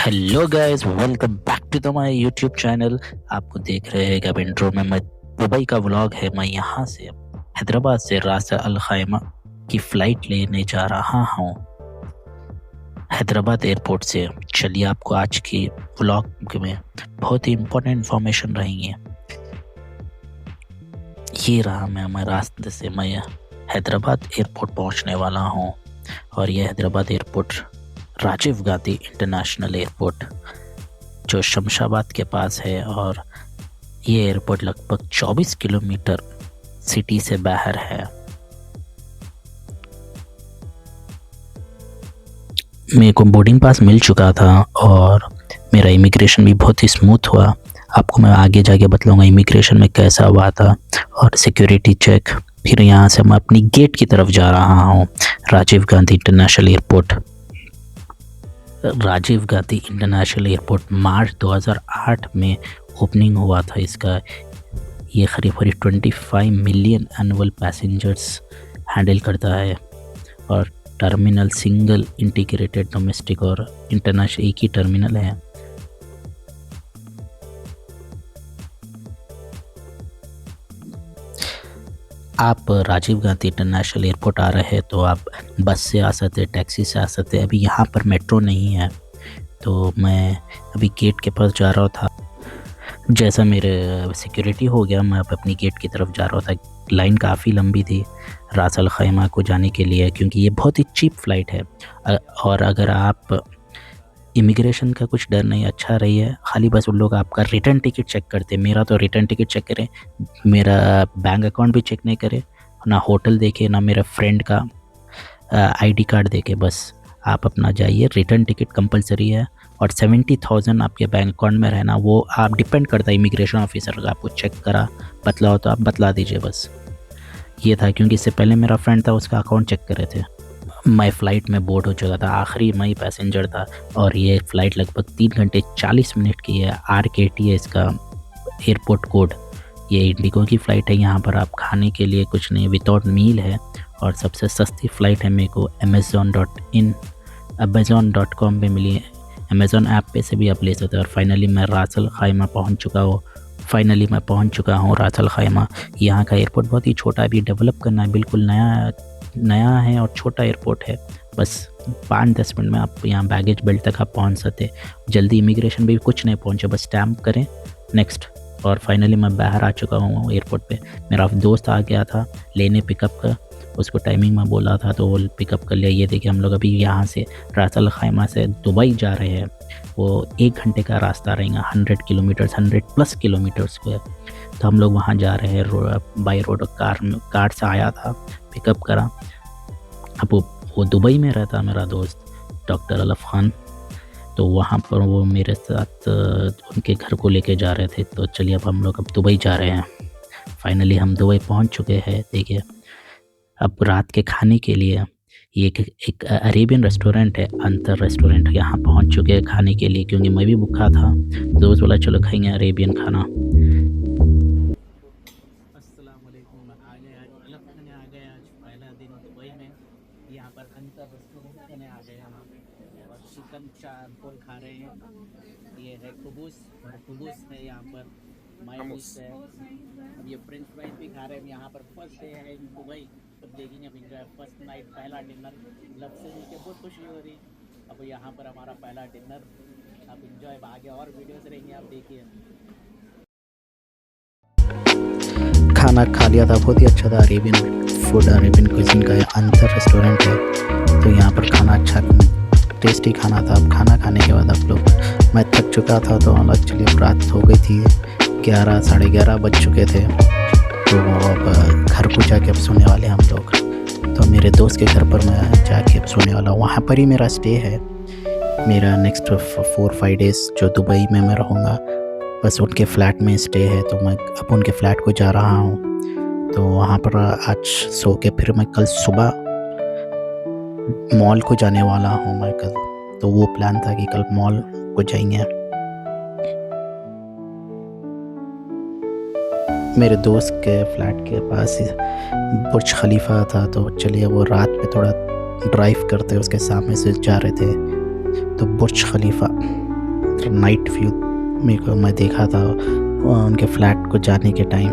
Hello guys, welcome back to the my YouTube channel. आपको देख रहे हैं कि अब इंट्रो में मैं दुबई का व्लॉग है। मैं यहाँ से हैदराबाद से रास अल खैमा की फ़्लाइट लेने जा रहा हूँ हैदराबाद एयरपोर्ट से। चलिए, आपको आज की व्लॉग में बहुत ही इम्पोर्टेंट इन्फॉर्मेशन रहेंगे। ये रहा मैं रास्ते से मैं हैदराबाद एयरपोर्ट पहुँचने वाला हूँ। और यह Hyderabad airport Rajiv Gandhi international airport जो शमशाबाद के पास है, और ये एयरपोर्ट लगभग 24 किलोमीटर सिटी से बाहर है। मेरे को बोर्डिंग पास मिल चुका था और मेरा इमिग्रेशन भी बहुत ही स्मूथ हुआ। आपको मैं आगे जाके बतलाऊंगा इमिग्रेशन में कैसा हुआ था और सिक्योरिटी चेक। फिर यहाँ से मैं अपनी गेट की तरफ जा रहा हूँ। राजीव गांधी इंटरनेशनल एयरपोर्ट मार्च 2008 में ओपनिंग हुआ था इसका। ये करीब 25 मिलियन एनुअल पैसेंजर्स हैंडल करता है और टर्मिनल सिंगल इंटीग्रेटेड डोमेस्टिक और इंटरनेशनल एक ही टर्मिनल है। आप राजीव गांधी इंटरनेशनल एयरपोर्ट आ रहे हैं तो आप बस से आ सकते, टैक्सी से आ सकते। अभी यहाँ पर मेट्रो नहीं है, तो मैं अभी गेट के पास जा रहा था। जैसा मेरे सिक्योरिटी हो गया, मैं अब अपनी गेट की तरफ जा रहा था। लाइन काफ़ी लंबी थी रास अल खैमा को जाने के लिए, क्योंकि ये बहुत ही चीप फ़्लाइट है। और अगर आप इमिग्रेशन का कुछ डर नहीं, अच्छा रही है। खाली बस उन लोग आपका रिटर्न टिकट चेक करते। मेरा तो रिटर्न टिकट चेक करें, मेरा बैंक अकाउंट भी चेक नहीं करे, ना होटल देखे, ना मेरे फ्रेंड का आईडी कार्ड देखे। बस आप अपना जाइए। रिटर्न टिकट कंपलसरी है और 70,000 आपके बैंक अकाउंट में रहना, वो आप डिपेंड करता है इमिग्रेशन ऑफिसर का। आपको चेक करा बतलाओ तो आप बतला दीजिए। बस ये था, क्योंकि इससे पहले मेरा फ्रेंड था, उसका अकाउंट चेक करे थे। मैं फ़्लाइट में बोर्ड हो चुका था, आखिरी मैं ही पैसेंजर था। और ये फ़्लाइट लगभग 3 घंटे 40 मिनट की है। RKT है इसका एयरपोर्ट कोड। ये इंडिगो की फ़्लाइट है। यहाँ पर आप खाने के लिए कुछ नहीं, विदाउट मील है। और सबसे सस्ती फ़्लाइट है मेरे को Amazon.com पे मिली है। अमेज़ॉन ऐप पे से भी आप ले सकते हैं। और फाइनली मैं रास अल खैमा पहुँच चुका हूँ। रास अल खैमा यहाँ का एयरपोर्ट बहुत ही छोटा, अभी डेवलप करना है, बिल्कुल नया है और छोटा एयरपोर्ट है। बस 5-10 मिनट में आप यहाँ बैगेज बेल्ट तक आप पहुँच सकते। जल्दी इमिग्रेशन भी कुछ नहीं पहुँचे, बस स्टैम्प करें नेक्स्ट। और फाइनली मैं बाहर आ चुका हूँ एयरपोर्ट पे। मेरा दोस्त आ गया था लेने पिकअप का, उसको टाइमिंग में बोला था तो वो पिकअप कर लिया। ये देखिए, हम लोग अभी यहाँ से रास अल खैमा से दुबई जा रहे हैं। वो 1 घंटे का रास्ता रहेगा, 100+ किलोमीटर्स पे। तो हम लोग वहाँ जा रहे हैं बाई रोड। कार से आया था, पिकअप करा। अब वो दुबई में रहता मेरा दोस्त डॉक्टर अलफ खान, तो वहाँ पर वो मेरे साथ उनके घर को लेके जा रहे थे। तो चलिए, अब हम लोग दुबई जा रहे हैं। फाइनली हम दुबई पहुँच चुके हैं। देखिए, अब रात के खाने के लिए ये एक अरेबियन रेस्टोरेंट है, अंतर रेस्टोरेंट। यहाँ पहुँच चुके हैं खाने के लिए, क्योंकि मैं भी भूखा था। दोस्त बोला चलो खाएंगे अरेबियन खाना। अस्सलाम वालेकुम। आ गए आज अलग खाने, आ गए आज पहला दिन दुबई में। यहाँ पर अंतर रेस्टोरेंट खाने आ गए हम, और चिकन चारकोल खा रहे हैं। ये है खुबूस, और खुबूस है यहाँ पर मायोनीज है। अब ये फ्रेंच फ्राइज भी खा रहे हैं। यहाँ पर फर्स्ट डे है इन दुबई, तो देखेंगे अब इंजॉय। फर्स्ट नाइट, पहला डिनर, लब से मिलकर बहुत खुशी हो रही। अब यहाँ पर हमारा पहला डिनर, अब इंजॉय। आगे और वीडियोस रहेंगे, आप देखिए। खाना खा लिया था, बहुत ही अच्छा था। अरेबियन फूड, अरेबियन कुजीन का अंतर रेस्टोरेंट है। तो यहाँ पर खाना अच्छा, टेस्टी खाना था। अब खाना खाने के बाद आप लोग, मैं थक चुका था तो एक्चुअली रात हो गई थी, 11 साढ़े 11 बज चुके थे। तो अब घर को जाके अब सोने वाले हम लोग। तो मेरे दोस्त के घर पर मैं जाके अब सोने वाला हूँ। वहाँ पर ही मेरा स्टे है। मेरा नेक्स्ट 4-5 डेज़ जो दुबई में मैं रहूँगा, बस उनके फ़्लैट में स्टे है। तो मैं अब उनके फ़्लैट को जा रहा हूँ। तो वहाँ पर आज सो के फिर मैं कल सुबह मॉल को जाने वाला हूँ मैं कल। तो वो प्लान था कि कल मॉल को जाएंगे। मेरे दोस्त के फ्लैट के पास बुर्ज खलीफा था, तो चलिए वो रात में थोड़ा ड्राइव करते उसके सामने से जा रहे थे। तो बुर्ज खलीफा नाइट व्यू मेरे को मैं देखा था उनके फ्लैट को जाने के टाइम।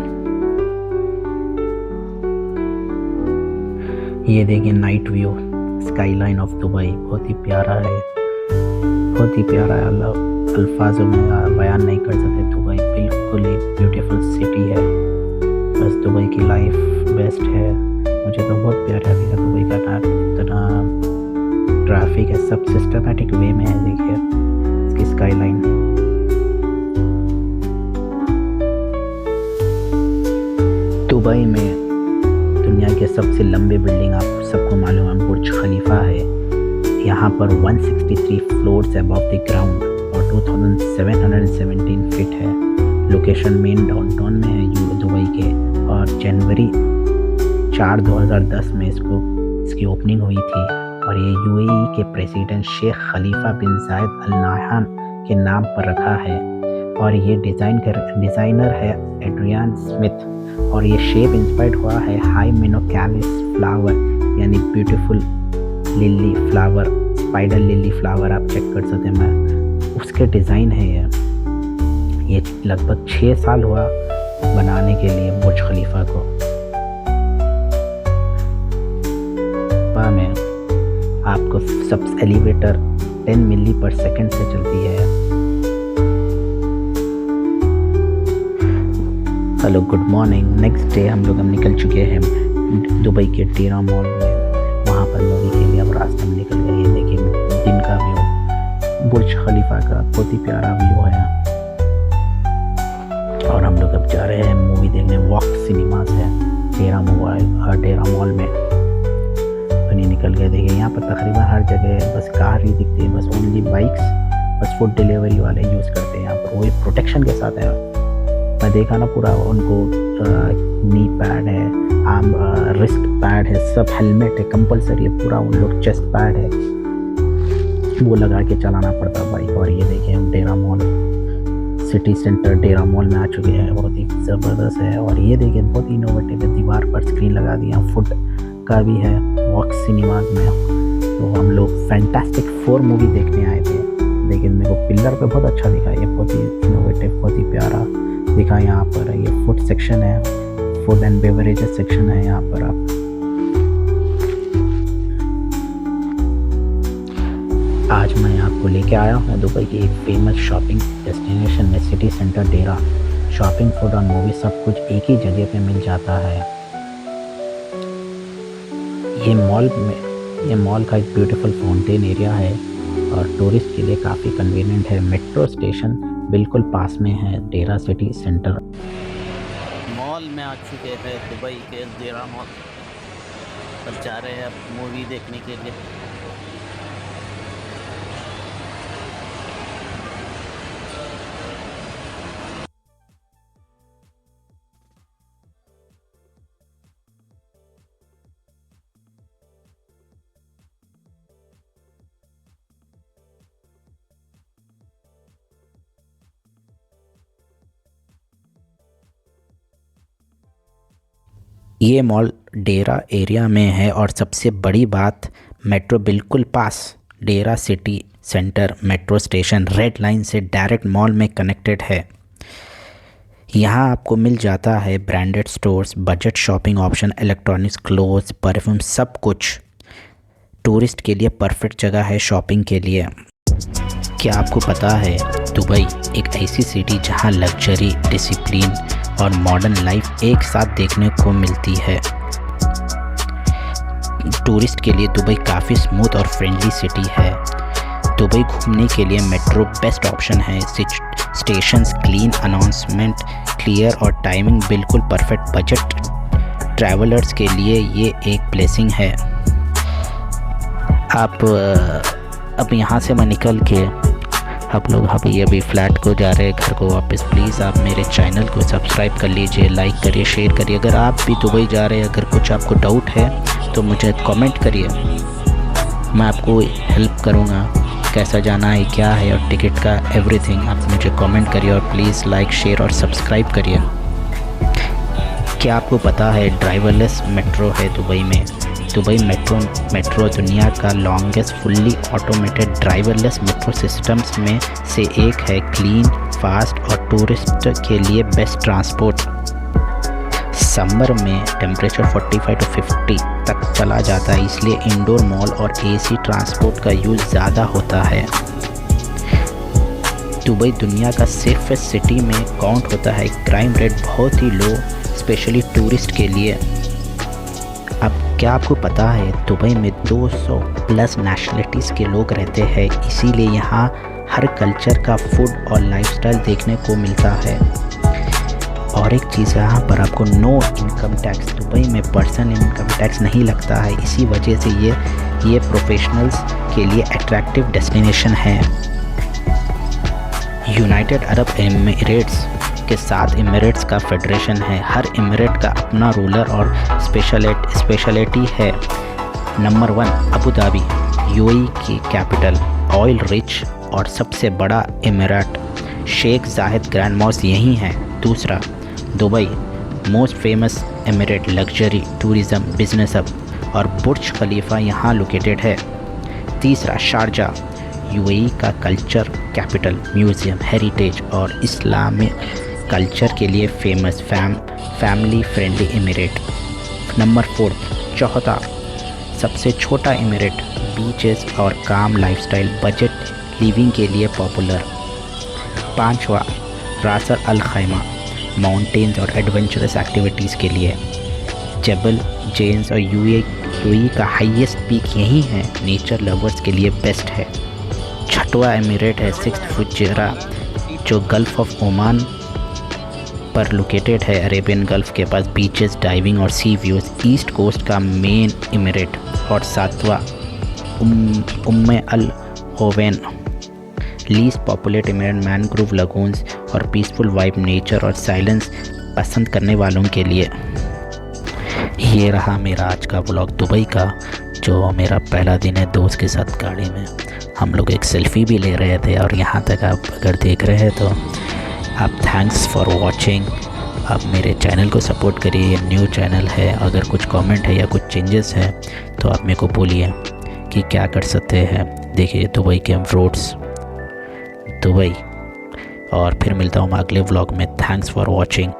ये देखिए night view sky line of Dubai, बहुत ही प्यारा है, बहुत ही प्यारा है। अल्फाजों में बयान नहीं कर सकते। दुबई बिल्कुल एक ब्यूटीफुल सिटी है। बस दुबई की लाइफ बेस्ट है। मुझे तो बहुत प्यारा लगा दुबई का। इतना ट्रैफिक है, सब सिस्टमेटिक वे में है। देखिए इसकी स्काई लाइन। दुबई में दुनिया के सबसे लंबे बिल्डिंग आप सबको मालूम है बुर्ज खलीफा है। यहाँ पर 163 फ्लोर्स अबव द ग्राउंड और 2717 फीट है। लोकेशन मेन डाउनटाउन में है दुबई के। और जनवरी 4 2010 में इसकी ओपनिंग हुई थी। और ये यूएई के प्रेसिडेंट शेख खलीफा बिन जायद अल नाहयान के नाम पर रखा है। और ये डिज़ाइनर है एड्रियन स्मिथ। और ये शेप इंस्पायर्ड हुआ है हाइमेनोकैलिस फ्लावर, यानी beautiful lily flower, spider lily flower आप चेक कर सकते हैं। मैं उसके डिज़ाइन है ये लगभग 6 साल हुआ बनाने के लिए बुर्ज खलीफा को। में आपको सब एलिवेटर 10 मिली पर सेकेंड से चलती है। Hello good morning. Next day हम निकल चुके हैं दुबई के डेरा मॉल में। वहाँ पर मूवी के लिए अब रास्ते में निकल गए। ये देखिए दिन का व्यू बुर्ज खलीफा का, बहुत ही प्यारा व्यू है। और हम लोग अब जा रहे हैं मूवी देखने। वॉक सिनेमास है डेरा मॉल में। नहीं निकल गए। देखिए यहाँ पर तकरीबन हर जगह बस कार ही दिखती है, बस ओनली बाइक्स, बस फूड डिलीवरी वाले यूज़ करते हैं यहाँ पर। वो प्रोटेक्शन के साथ है। मैं देखा ना पूरा उनको नी पैड है, आर्म रिस्ट पैड है, सब हेलमेट है कंपलसरी है, पूरा उन लोग चेस्ट पैड है वो लगा के चलाना पड़ता बाइक। और ये देखिए हम डेरा मॉल सिटी सेंटर डेरा मॉल में आ चुके हैं। बहुत ही ज़बरदस्त है। और ये देखिए बहुत ही इनोवेटिव है। दीवार पर स्क्रीन लगा दिया, फूड का भी है वॉक सिनेमाज में। तो हम लोग फैंटास्टिक 4 मूवी देखने आए थे। लेकिन मेरे को पिलर पे बहुत अच्छा दिखा। ये बहुत ही इनोवेटिव, बहुत ही प्यारा दिखा। यहाँ पर ये फूड सेक्शन है, फूड एंड बेवरेजेस सेक्शन है यहाँ पर। आप आज मैं आपको लेके आया हूँ दुबई की एक फेमस शॉपिंग डेस्टिनेशन में, सिटी सेंटर डेरा। शॉपिंग, फूड और मूवी सब कुछ एक ही जगह पे मिल जाता है। ये मॉल का एक ब्यूटीफुल फाउंटेन एरिया है और टूरिस्ट के लिए काफ़ी कन्वीनियंट है। मेट्रो स्टेशन बिल्कुल पास में है डेरा सिटी सेंटर। मॉल में आ चुके हैं दुबई के डेरा मॉल। अब जा रहे हैं अब मूवी देखने के लिए। ये मॉल डेरा एरिया में है और सबसे बड़ी बात मेट्रो बिल्कुल पास। Deira City Centre metro station red line से डायरेक्ट मॉल में कनेक्टेड है। यहाँ आपको मिल जाता है branded stores, budget shopping option, electronics, clothes, perfume, सब कुछ। टूरिस्ट के लिए परफेक्ट जगह है शॉपिंग के लिए। क्या आपको पता है दुबई एक ऐसी सिटी जहाँ लग्जरी, डिसिप्लिन और मॉडर्न लाइफ एक साथ देखने को मिलती है। टूरिस्ट के लिए दुबई काफ़ी स्मूथ और फ्रेंडली सिटी है। दुबई घूमने के लिए मेट्रो बेस्ट ऑप्शन है। स्टेशंस क्लीन, अनाउंसमेंट क्लियर और टाइमिंग बिल्कुल परफेक्ट। बजट ट्रैवलर्स के लिए ये एक ब्लेसिंग है। आप अब यहाँ से मैं निकल के आप लोग अभी फ्लैट को जा रहे हैं, घर को वापस। प्लीज़ आप मेरे चैनल को सब्सक्राइब कर लीजिए, लाइक करिए, शेयर करिए। अगर आप भी दुबई जा रहे हैं, अगर कुछ आपको डाउट है तो मुझे कमेंट करिए, मैं आपको हेल्प करूँगा कैसा जाना है, क्या है और टिकट का एवरीथिंग। आप मुझे कमेंट करिए और प्लीज़ लाइक, शेयर और सब्सक्राइब करिए। क्या आपको पता है ड्राइवरलेस मेट्रो है दुबई में? दुबई मेट्रो दुनिया का longest fully automated driverless metro systems में से एक है। क्लीन, फास्ट और टूरिस्ट के लिए बेस्ट ट्रांसपोर्ट। समर में टेम्परेचर 45 to 50 तक चला जाता है, इसलिए इंडोर मॉल और एसी ट्रांसपोर्ट का यूज़ ज़्यादा होता है। दुबई दुनिया का सेफेस्ट सिटी में काउंट होता है। क्राइम रेट बहुत ही लो, स्पेशली टूरिस्ट के लिए। अब क्या आपको पता है दुबई में 200 प्लस नेशनलिटीज़ के लोग रहते हैं, इसीलिए यहाँ हर कल्चर का फूड और लाइफस्टाइल देखने को मिलता है। और एक चीज़, यहाँ पर आपको नो इनकम टैक्स, दुबई में पर्सन इनकम टैक्स नहीं लगता है। इसी वजह से ये प्रोफेशनल्स के लिए अट्रैक्टिव डेस्टिनेशन है। यूनाइटेड अरब एमिरेट्स के 7 एमिरेट्स का फेडरेशन है। हर एमिरेट का अपना रूलर और स्पेशलिटी है। नंबर 1 अबू धाबी, यूएई की कैपिटल, ऑयल रिच और सबसे बड़ा एमिरेट। शेख जायद ग्रैंड मॉस्क यहीं है। दूसरा Dubai, most famous emirate, luxury, tourism, business hub और बुर्ज खलीफा यहाँ लोकेटेड है। तीसरा शारजा, यूएई का कल्चर कैपिटल, म्यूज़ियम, हेरिटेज और इस्लामिक कल्चर के लिए famous, family friendly emirate. Number 4 चौथा, सबसे छोटा एमिरेट, बीचेस और काम लाइफस्टाइल, बजट लिविंग के लिए पॉपुलर। 5वां रास अल खैमा, माउंटेन्स और एडवेंचरस एक्टिविटीज़ के लिए। जबल जेन्स और यूएई का हाईएस्ट पीक यही है, नेचर लवर्स के लिए बेस्ट है। 6वां एमिरेट है 6th फुजैरा, जो गल्फ़ ऑफ ओमान पर लोकेटेड है, अरेबियन गल्फ़ के पास, बीचेस, डाइविंग और सी व्यूज़, ईस्ट कोस्ट का मेन एमिरेट। और 7वां Umm Al Quwain, least populate emirate, mangrove lagoons और पीसफुल वाइब, नेचर और साइलेंस पसंद करने वालों के लिए। ये रहा मेरा आज का व्लॉग दुबई का, जो मेरा पहला दिन है दोस्त के साथ गाड़ी में। हम लोग एक सेल्फ़ी भी ले रहे थे, और यहाँ तक आप अगर देख रहे हैं तो आप थैंक्स फॉर वॉचिंग। आप मेरे चैनल को सपोर्ट करिए, ये न्यू चैनल है। अगर कुछ कमेंट है या कुछ चेंजेस है तो आप मेरे को बोलिए कि क्या कर सकते हैं। देखिए दुबई के रोड्स, दुबई। और फिर मिलता हूँ मैं अगले व्लॉग में। Thanks for watching.